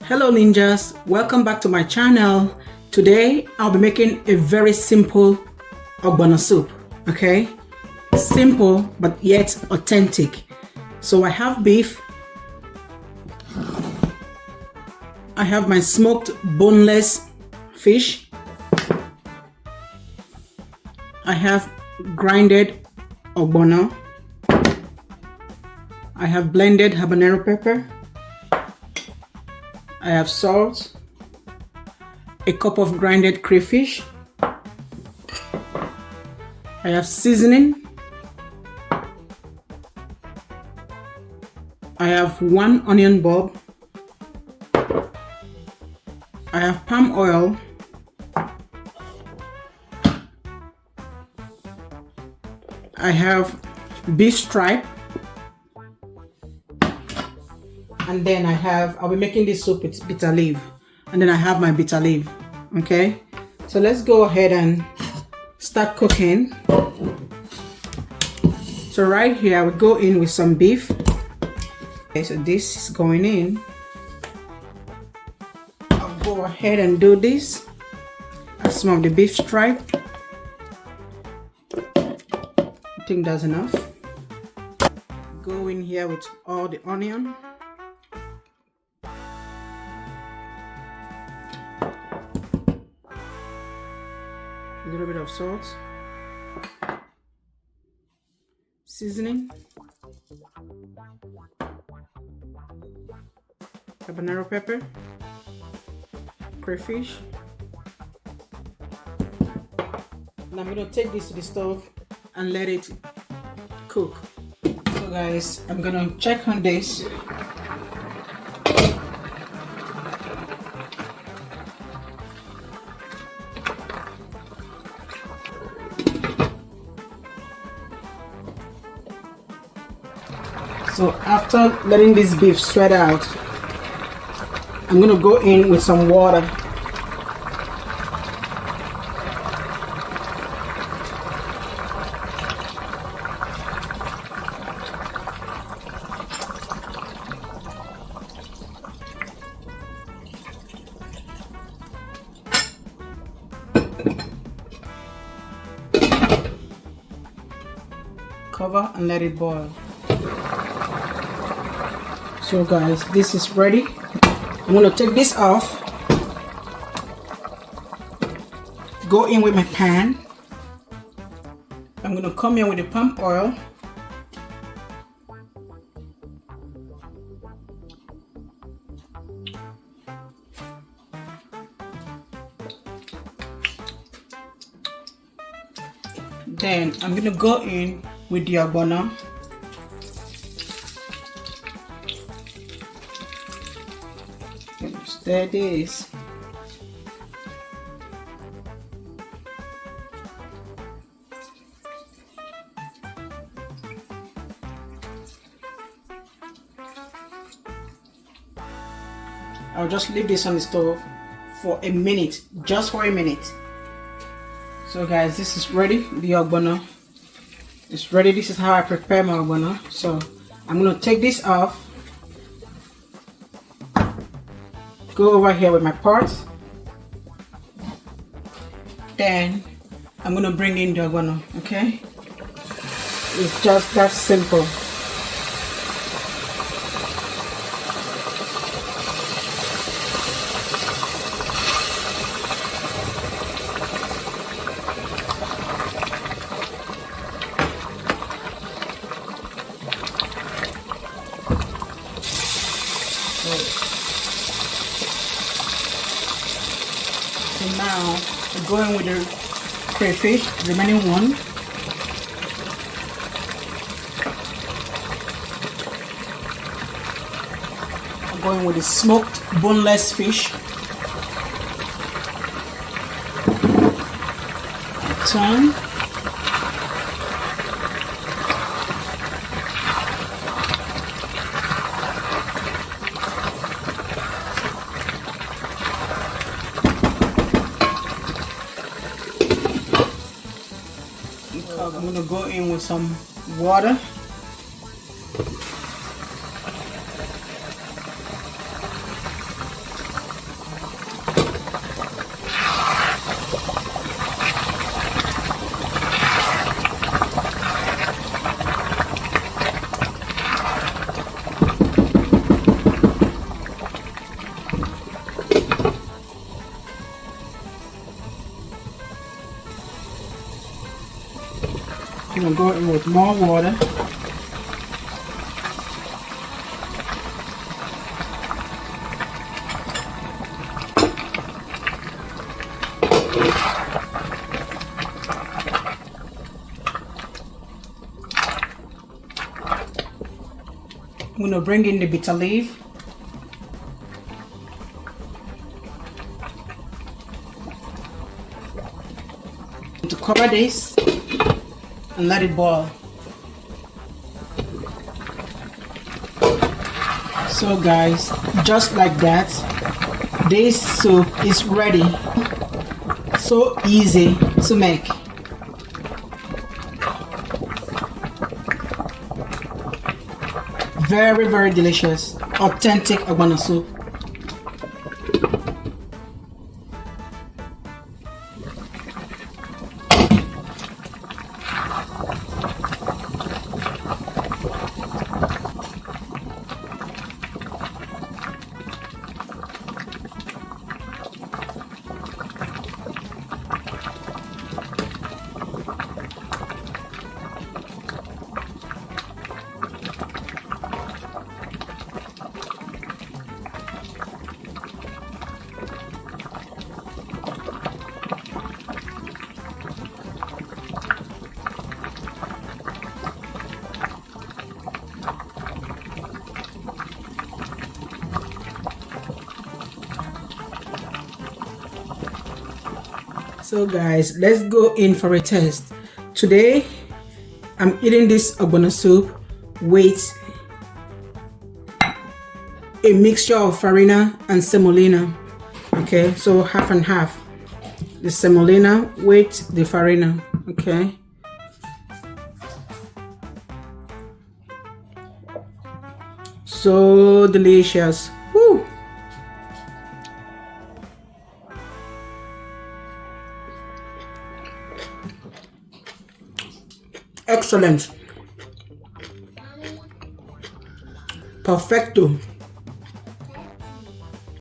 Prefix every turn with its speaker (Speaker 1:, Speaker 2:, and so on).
Speaker 1: Hello ninjas, welcome back to my channel. Today I'll be making a very simple ogbono soup. Okay, simple but yet authentic. So I have beef, I have my smoked boneless fish, I have grinded ogbono, I have blended habanero pepper, I have salt, a cup of grinded crayfish, I have seasoning, I have 1 onion bulb, I have palm oil, I have beef stripe, and then I'll be making this soup with bitter leaf, and then I have my bitter leaf. Okay, so let's go ahead and start cooking. So right here I will go in with some beef. Okay, so this is going in. I'll go ahead and do this. Add some of the beef stripe. I think that's enough. Go in here with all the onion. A little bit of salt, seasoning, habanero pepper, crayfish, and I'm going to take this to the stove and let it cook. So guys, I'm going to check on this. So after letting this beef sweat out, I'm going to go in with some water. Cover and let it boil. So guys, this is ready. I'm going to take this off, go in with my pan. I'm going to come in with the palm oil. Then I'm going to go in with the ogbono. There it is. I'll just leave this on the stove for a minute, just for a minute. So guys, this is ready. The ogbono is ready. This is how I prepare my ogbono. So I'm going to take this off. Go over here with my pot. Then I'm going to bring in the ogbono. Okay, it's just that simple. So now we're going with the crayfish, the remaining one. I'm going with the smoked boneless fish. Turn. I'm gonna go in with some water. I'm gonna go in with more water. I'm gonna bring in the bitter leaf. To cover this and let it boil. So guys, just like that, this soup is ready. So easy to make. Very, very delicious, authentic Ogbono soup. So guys, let's go in for a test. Today I'm eating this Ogbono soup with a mixture of farina and semolina. Okay, so half and half. The semolina with the farina. Okay. So delicious. Woo! Excellent. Perfecto.